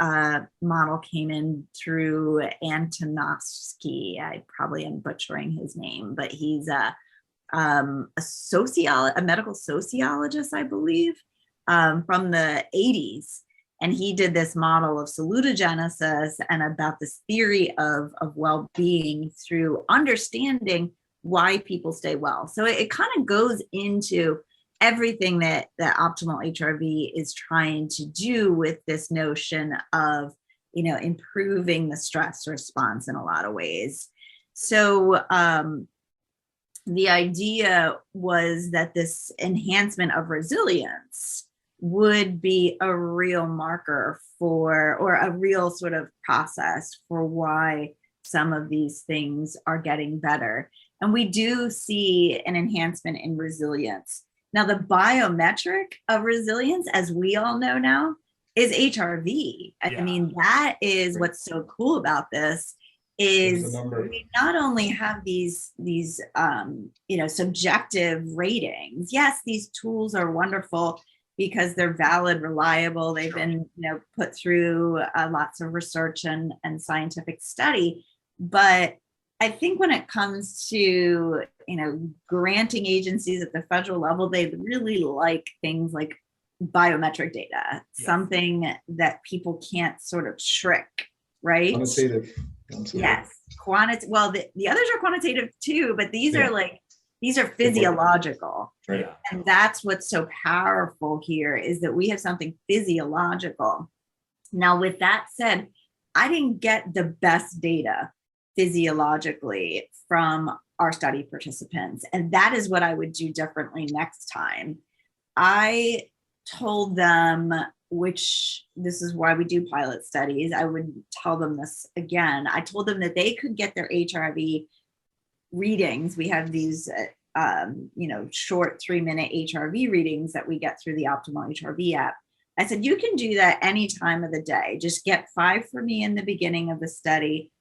model came in through Antonovsky. I probably am butchering his name, but he's a medical sociologist, I believe, from the 80s. And he did this model of salutogenesis and about this theory of well-being through understanding why people stay well. So it kind of goes into everything that Optimal HRV is trying to do with this notion of, improving the stress response in a lot of ways. So the idea was that this enhancement of resilience would be a real marker for, or a real sort of process for why some of these things are getting better. And we do see an enhancement in resilience. Now, the biometric of resilience, as we all know now, is HRV. I mean, that is what's so cool about this is we not only have these subjective ratings. Yes, these tools are wonderful because they're valid, reliable. They've been put through lots of research and scientific study. But I think when it comes to, granting agencies at the federal level, they really like things like biometric data, something that people can't sort of trick, right? Quantitative. Yes. Well, the others are quantitative too, but these are physiological. Right. And that's what's so powerful here is that we have something physiological. Now, with that said, I didn't get the best data physiologically from our study participants. And that is what I would do differently next time. I told them, which this is why we do pilot studies, I would tell them this again. I told them that they could get their HRV readings. We have these, short 3-minute HRV readings that we get through the Optimal HRV app. I said, you can do that any time of the day. Just get 5 for me in the beginning of the study,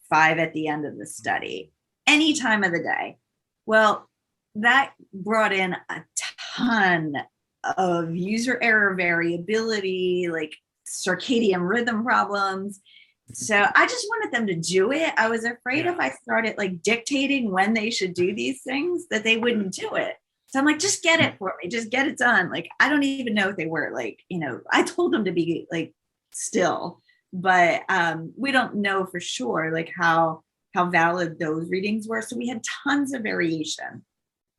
5 at the end of the study, any time of the day. Well, that brought in a ton of user error, variability, like circadian rhythm problems. So I just wanted them to do it. I was afraid if I started like dictating when they should do these things, that they wouldn't do it. So I'm like, just get it for me, just get it done. Like, I don't even know if they were like, I told them to be like still, but we don't know for sure like how valid those readings were. So we had tons of variation.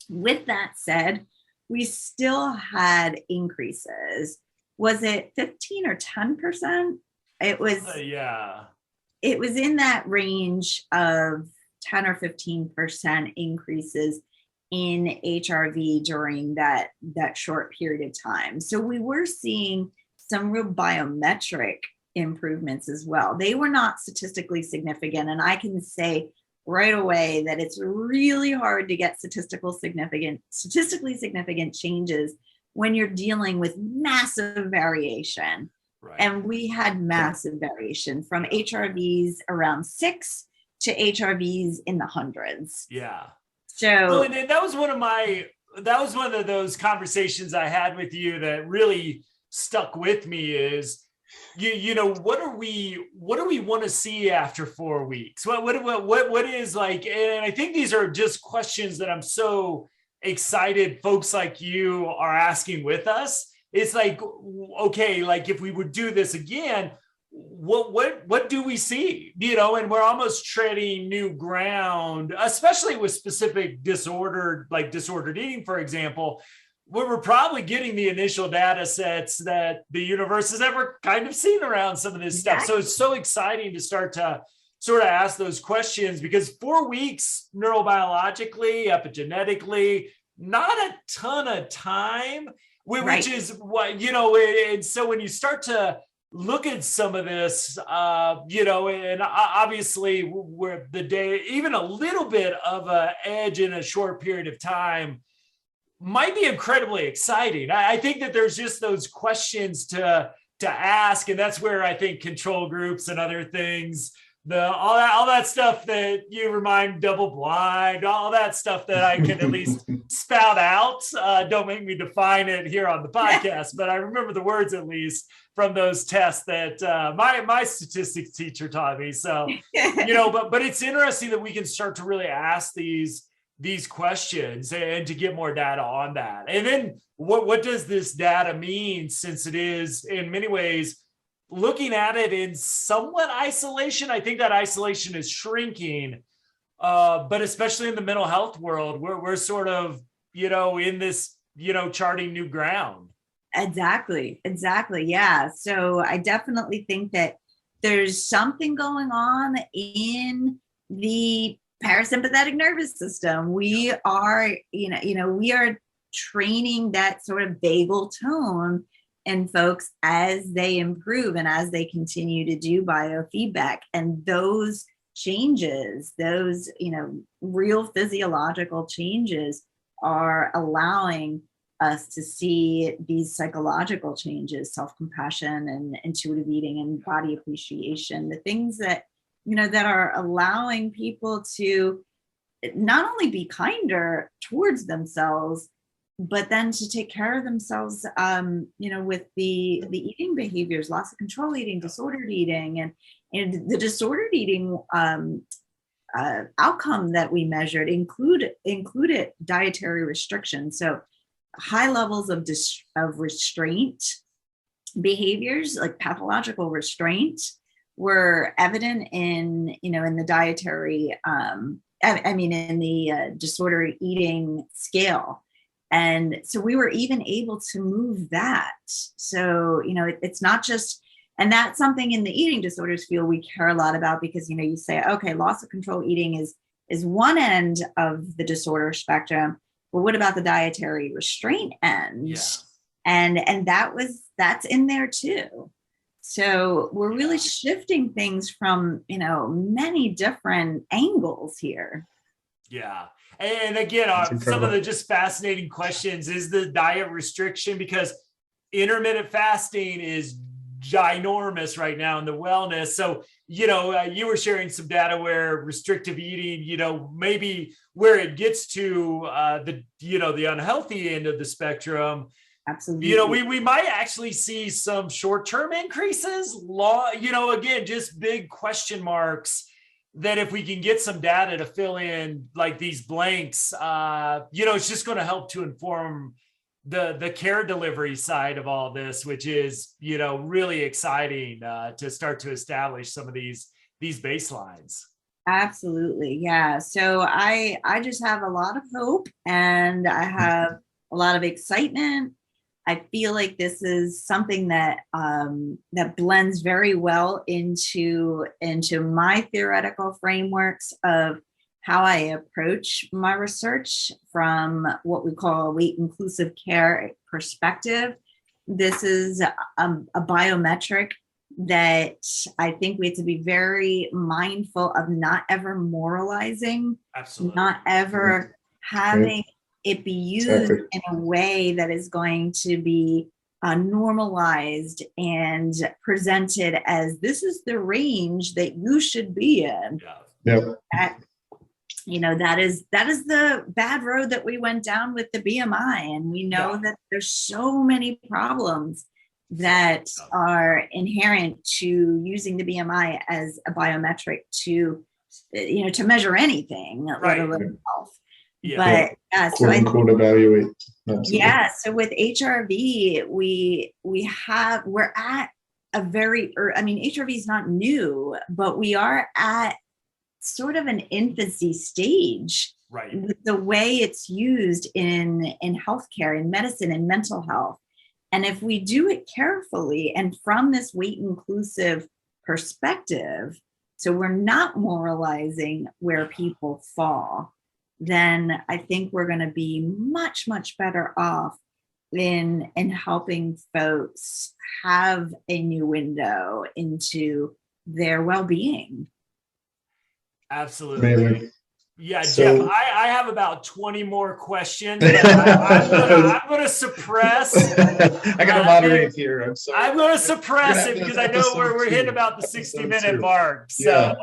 With that said, we still had increases. Was it 15 or 10%? It was, it was in that range of 10 or 15% increases in HRV during that short period of time. So we were seeing some real biometric improvements as well. They were not statistically significant. And I can say right away that it's really hard to get statistically significant changes when you're dealing with massive variation. Right. And we had massive variation from HRVs around 6 to HRVs in the hundreds. Yeah. So well, and that was one of those conversations I had with you that really stuck with me is, what do we want to see after 4 weeks? What is like, and I think these are just questions that I'm so excited folks like you are asking with us. It's like, okay, like if we would do this again, what do we see? And we're almost treading new ground, especially with specific disordered eating, for example, where we're probably getting the initial data sets that the universe has ever kind of seen around some of this stuff. So it's so exciting to start to sort of ask those questions, because 4 weeks neurobiologically, epigenetically, not a ton of time, which is what, and so when you start to look at some of this, and obviously where the day, even a little bit of an edge in a short period of time might be incredibly exciting. I think that there's just those questions to ask. And that's where I think control groups and other things, all that stuff that you remind double blind, all that stuff that I can at least spout out. Don't make me define it here on the podcast, but I remember the words at least from those tests that my statistics teacher taught me. So, but it's interesting that we can start to really ask these questions and to get more data on that. And then what does this data mean, since it is in many ways looking at it in somewhat isolation? I think that isolation is shrinking, but especially in the mental health world, we're sort of, in this, charting new ground. Exactly. Yeah. So I definitely think that there's something going on in the parasympathetic nervous system. We are, we are training that sort of vagal tone in folks as they improve and as they continue to do biofeedback. And those changes, those, real physiological changes are allowing us to see these psychological changes, self-compassion and intuitive eating and body appreciation, the things that, that are allowing people to not only be kinder towards themselves, but then to take care of themselves, with the eating behaviors, loss of control eating, disordered eating, and the disordered eating outcome that we measured included dietary restriction. So high levels of restraint behaviors, like pathological restraint, were evident in the dietary, in the disordered eating scale. And so we were even able to move that. So, it's not just, and that's something in the eating disorders field we care a lot about, because, you say, okay, loss of control eating is one end of the disorder spectrum. But what about the dietary restraint end? Yeah. And that's in there too. So we're really shifting things from, many different angles here. Yeah. And again, some of the just fascinating questions is the diet restriction, because intermittent fasting is ginormous right now in the wellness. So, you were sharing some data where restrictive eating, maybe where it gets to the unhealthy end of the spectrum. Absolutely. We might actually see some short-term increases, again, just big question marks that if we can get some data to fill in like these blanks, it's just going to help to inform the care delivery side of all this, which is, really exciting to start to establish some of these baselines. Absolutely. Yeah. So I just have a lot of hope, and I have a lot of excitement. I feel like this is something that that blends very well into my theoretical frameworks of how I approach my research from what we call a weight inclusive care perspective. This is a biometric that I think we have to be very mindful of not ever moralizing, Absolutely. not ever having it be used in a way that is going to be normalized and presented as this is the range that you should be in. Yeah. That is the bad road that we went down with the BMI, and we know that there's so many problems that are inherent to using the BMI as a biometric to measure anything, let alone health. Yeah. But quote unquote evaluate. Absolutely. Yeah, so with HRV, we're at a very, HRV is not new, but we are at sort of an infancy stage, right, with the way it's used in healthcare, in medicine, and mental health. And if we do it carefully and from this weight inclusive perspective, so we're not moralizing where people fall, then I think we're going to be much, much better off in helping folks have a new window into their well-being. Absolutely. Amazing. Yeah, So, Jeff, I have about 20 more questions, but I'm going to suppress. I got to moderate here. I'm sorry. I'm going to suppress it because I know we're hitting about the 60-minute mark. So,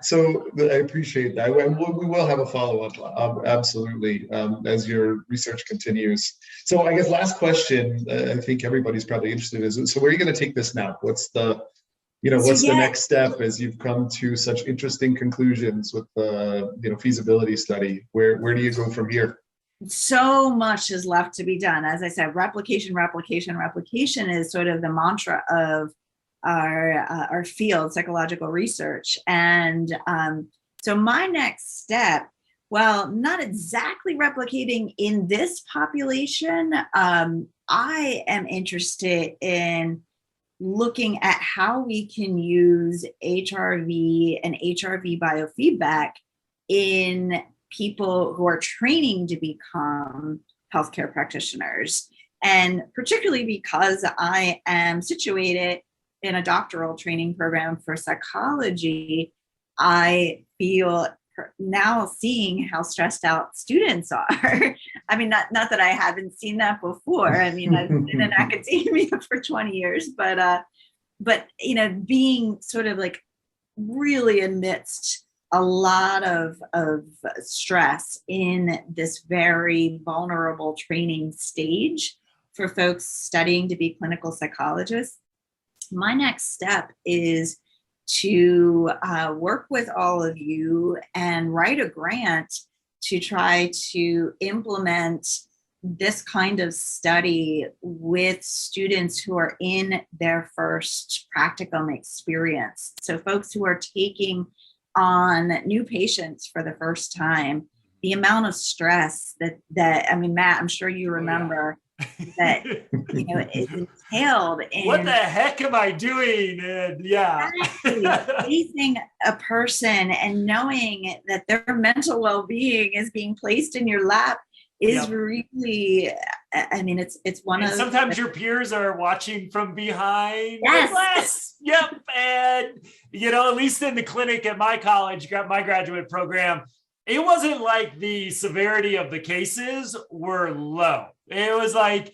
so I appreciate that. We will have a follow-up, absolutely, as your research continues. So I guess last question, I think everybody's probably interested in is, so where are you going to take this now? What's the next step as you've come to such interesting conclusions with the feasibility study? Where do you go from here? So much is left to be done. As I said, replication is sort of the mantra of our field, psychological research. And so my next step, well, not exactly replicating in this population, I am interested in looking at how we can use HRV and HRV biofeedback in people who are training to become healthcare practitioners. And particularly because I am situated in a doctoral training program for psychology, I feel now seeing how stressed out students are. I mean, not that I haven't seen that before. I mean, I've been in academia for 20 years, but being sort of like really amidst a lot of stress in this very vulnerable training stage for folks studying to be clinical psychologists. My next step is to work with all of you and write a grant to try to implement this kind of study with students who are in their first practicum experience. So folks who are taking on new patients for the first time, the amount of stress that I mean, Matt, I'm sure you remember that is entailed in what the heck am I doing? And facing a person and knowing that their mental well-being is being placed in your lap is really, I mean, it's one of sometimes your peers are watching from behind. Yes. Yep. And at least in the clinic at my college, my graduate program, it wasn't like the severity of the cases were low. It was like,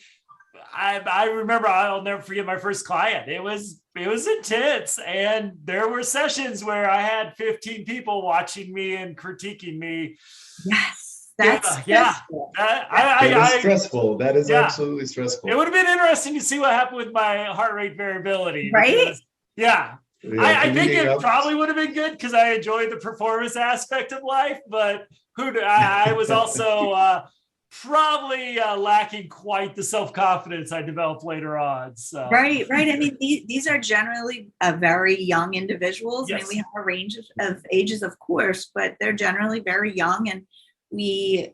I remember, I'll never forget my first client. It was intense. And there were sessions where I had 15 people watching me and critiquing me. Yes. That's stressful. That is stressful. That is absolutely stressful. It would have been interesting to see what happened with my heart rate variability. Right? Because, Yeah, I think leading it up. probably would have been good because I enjoyed the performance aspect of life, but I was also probably lacking quite the self-confidence I developed later on. So Right. I mean, these are generally very young individuals. I mean, yes, we have a range of ages, of course, but they're generally very young, and we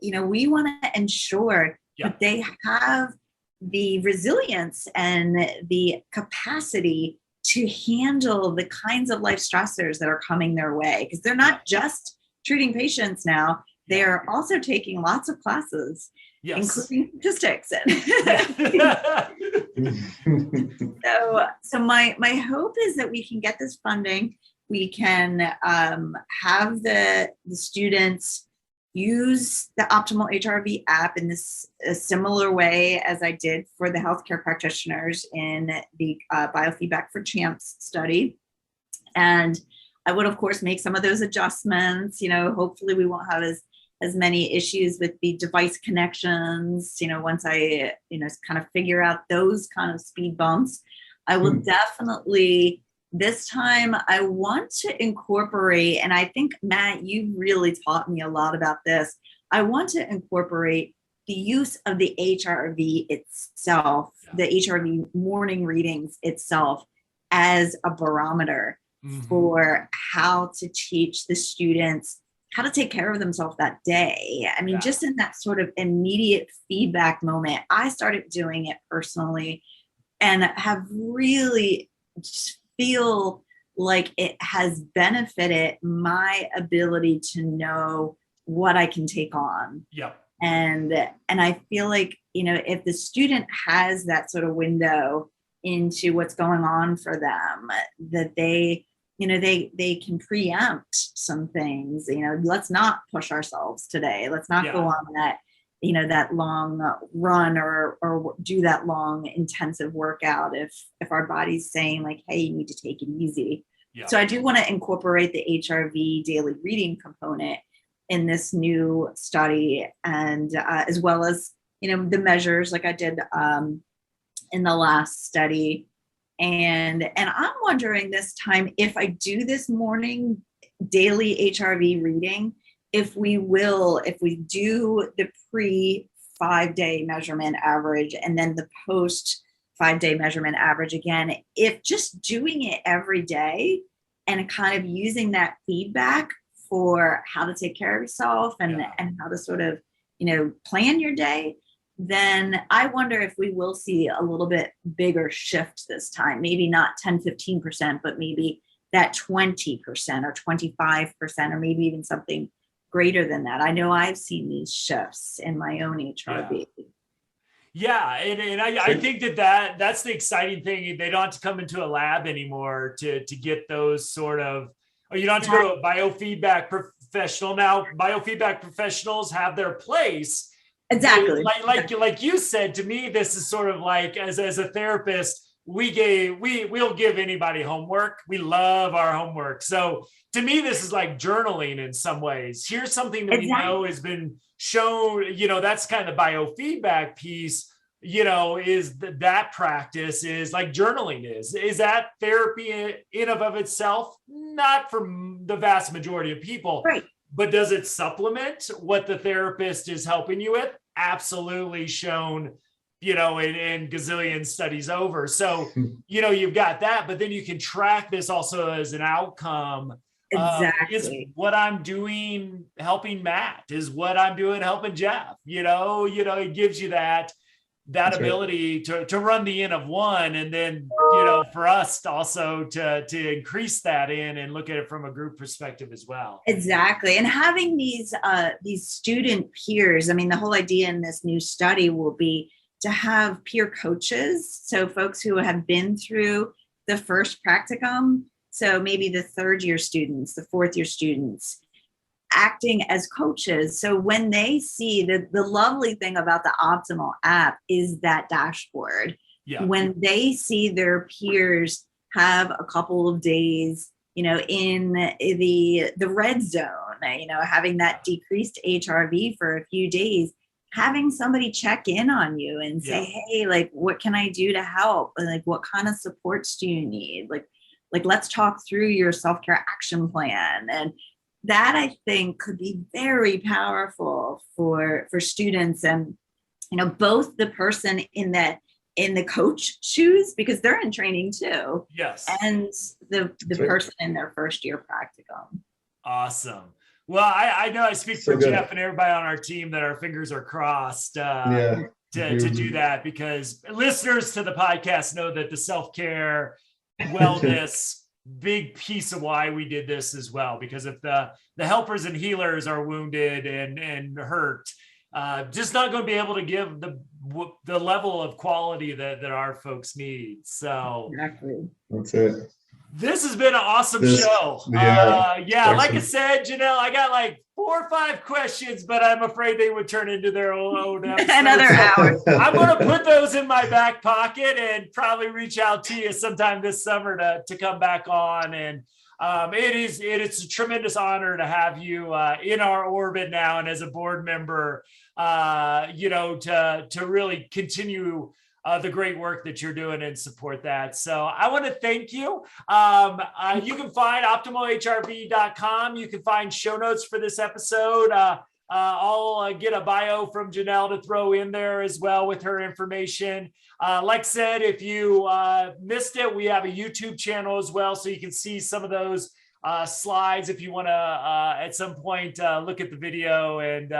want to ensure yeah, that they have the resilience and the capacity to handle the kinds of life stressors that are coming their way, because they're not just treating patients now, they are also taking lots of classes, yes. including statistics. Yeah. So my hope is that we can get this funding. We can have the students use the Optimal HRV app in a similar way as I did for the healthcare practitioners in the biofeedback for champs study. And I would, of course, make some of those adjustments. Hopefully we won't have as many issues with the device connections. Once I, kind of figure out those kind of speed bumps, I will definitely, this time I want to incorporate, and I think, Matt, you really taught me a lot about this. I want to incorporate the use of the HRV itself, the HRV morning readings itself, as a barometer for how to teach the students how to take care of themselves that day. I mean, just in that sort of immediate feedback moment, I started doing it personally and have really just feel like it has benefited my ability to know what I can take on. Yeah. And I feel like, if the student has that sort of window into what's going on for them, that they can preempt some things. Let's not push ourselves today. Let's not go on that, that long run or do that long intensive workout if our body's saying like, hey, you need to take it easy. Yeah. So I do want to incorporate the HRV daily reading component in this new study, and as well as, the measures like I did in the last study. And I'm wondering this time, if I do this morning daily HRV reading, if we do the pre 5-day measurement average and then the post 5-day measurement average again, if just doing it every day and kind of using that feedback for how to take care of yourself and how to sort of, plan your day, then I wonder if we will see a little bit bigger shift this time. Maybe not 10-15%, but maybe that 20% or 25%, or maybe even something greater than that. I know I've seen these shifts in my own HRV. Yeah, and I think that's the exciting thing. They don't have to come into a lab anymore to get those sort of, or you don't have to go to a biofeedback professional. Now, biofeedback professionals have their place. Exactly. Like you said, to me, this is sort of like, as a therapist, we'll give anybody homework. We love our homework. So to me, this is like journaling in some ways. Here's something that we know has been shown, that's kind of the biofeedback piece, is that practice is like journaling is that therapy in of itself? Not for the vast majority of people. Right. But does it supplement what the therapist is helping you with? Absolutely shown, in gazillion studies over. So, you've got that, but then you can track this also as an outcome. Exactly. Is what I'm doing helping Matt? Is what I'm doing helping Jeff? It gives you that That's ability to run the N of one, and then for us also to increase that in and look at it from a group perspective as well. Exactly. And having these student peers, I mean, the whole idea in this new study will be to have peer coaches, so folks who have been through the first practicum, so maybe the 3rd-year students, the 4th-year students, acting as coaches. So when they see the lovely thing about the Optimal app is that dashboard. Yeah. When they see their peers have a couple of days, in the red zone, having that decreased HRV for a few days, having somebody check in on you and say, hey, like, what can I do to help? Like, what kind of supports do you need? Like, like, let's talk through your self-care action plan. And that, I think, could be very powerful for students, and, both the person in the coach shoes, because they're in training too. Yes. And the person in their first year practicum. Awesome. Well, I know I speak for Jeff and everybody on our team that our fingers are crossed to do that, because listeners to the podcast know that the self-care, wellness, big piece of why we did this as well, because if the helpers and healers are wounded and hurt, just not going to be able to give the level of quality that our folks need. So exactly. That's it. This has been an awesome show. Like I said, Janell, I got like 4 or 5 questions, but I'm afraid they would turn into their own episode. Another hour. I'm going to put those in my back pocket and probably reach out to you sometime this summer to come back on. And it is a tremendous honor to have you in our orbit now, and as a board member, to really continue the great work that you're doing and support that. So I want to thank you. You can find optimalhrv.com. You can find show notes for this episode. I'll get a bio from Janell to throw in there as well with her information. Like I said, if you missed it, we have a YouTube channel as well, so you can see some of those slides if you want to at some point look at the video and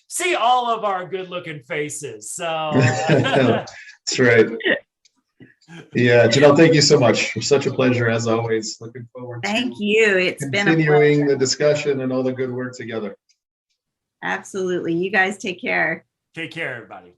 see all of our good looking faces. So that's right. Yeah, Janell, thank you so much. It's such a pleasure as always. Looking forward to It's been continuing the discussion and all the good work together. Absolutely. You guys take care. Take care, everybody.